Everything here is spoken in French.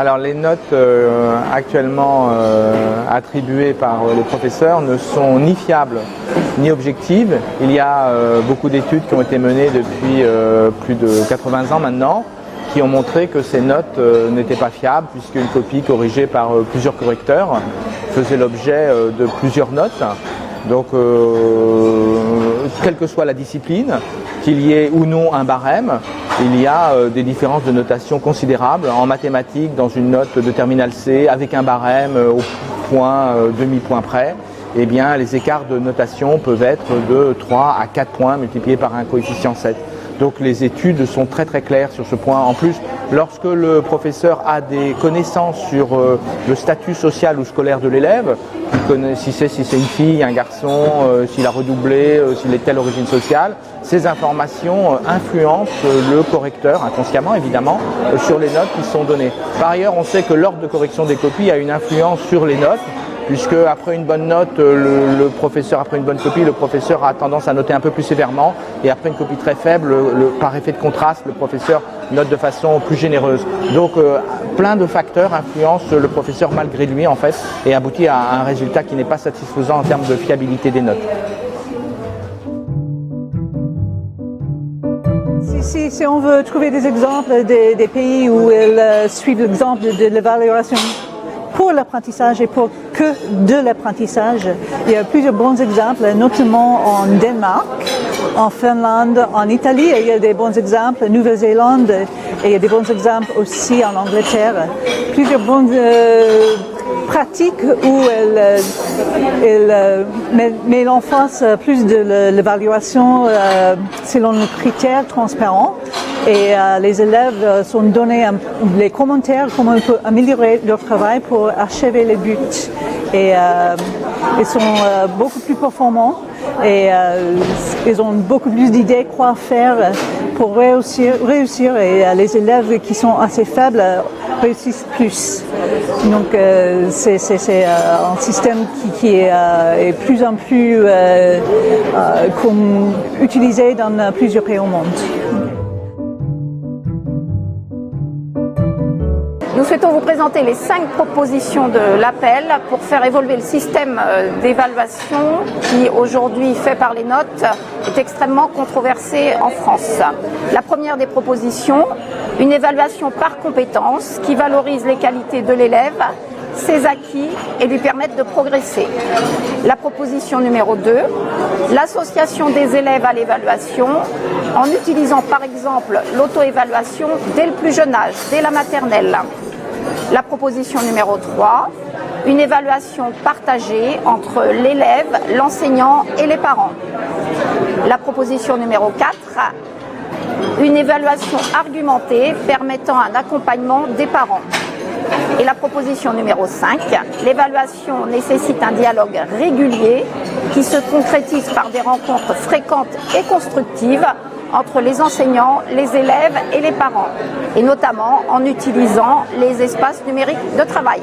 Alors les notes actuellement attribuées par les professeurs ne sont ni fiables ni objectives. Il y a beaucoup d'études qui ont été menées depuis plus de 80 ans maintenant qui ont montré que ces notes n'étaient pas fiables puisqu'une copie corrigée par plusieurs correcteurs faisait l'objet de plusieurs notes. Donc quelle que soit la discipline, qu'il y ait ou non un barème, il y a des différences de notation considérables. En mathématiques, dans une note de terminale C, avec un barème au point, demi-point près, eh bien, les écarts de notation peuvent être de 3 à 4 points multipliés par un coefficient 7. Donc les études sont très très claires sur ce point. En plus, lorsque le professeur a des connaissances sur le statut social ou scolaire de l'élève, si c'est une fille, un garçon, s'il a redoublé, s'il est de telle origine sociale, ces informations influencent le correcteur, inconsciemment évidemment, sur les notes qui sont données. Par ailleurs, on sait que l'ordre de correction des copies a une influence sur les notes, puisque après une bonne note, après une bonne copie, le professeur a tendance à noter un peu plus sévèrement, et après une copie très faible, par effet de contraste, le professeur note de façon plus généreuse. Donc plein de facteurs influencent le professeur malgré lui en fait, et aboutit à un résultat qui n'est pas satisfaisant en termes de fiabilité des notes. Si on veut trouver des exemples des pays où ils suivent l'exemple de l'évaluation pour l'apprentissage et pour que de l'apprentissage, il y a plusieurs bons exemples, notamment en Danemark, en Finlande, en Italie, et il y a des bons exemples, en Nouvelle-Zélande, et il y a des bons exemples aussi en Angleterre. Plusieurs bonnes pratiques où elle met l'emphase plus de l'évaluation selon les critères transparents. Et les élèves sont donnés les commentaires, comment ils peuvent améliorer leur travail pour achever les buts. Et ils sont beaucoup plus performants et ils ont beaucoup plus d'idées quoi faire pour réussir et les élèves qui sont assez faibles réussissent plus. Donc c'est un système qui est plus en plus utilisé dans plusieurs pays au monde. Nous souhaitons vous présenter les 5 propositions de l'APEL pour faire évoluer le système d'évaluation qui aujourd'hui fait par les notes est extrêmement controversé en France. La première des propositions, une évaluation par compétence qui valorise les qualités de l'élève, ses acquis et lui permettent de progresser. La proposition numéro 2, l'association des élèves à l'évaluation en utilisant par exemple l'auto-évaluation dès le plus jeune âge, dès la maternelle. La proposition numéro 3, une évaluation partagée entre l'élève, l'enseignant et les parents. La proposition numéro 4, une évaluation argumentée permettant un accompagnement des parents. Et la proposition numéro 5, l'évaluation nécessite un dialogue régulier qui se concrétise par des rencontres fréquentes et constructives entre les enseignants, les élèves et les parents, et notamment en utilisant les espaces numériques de travail.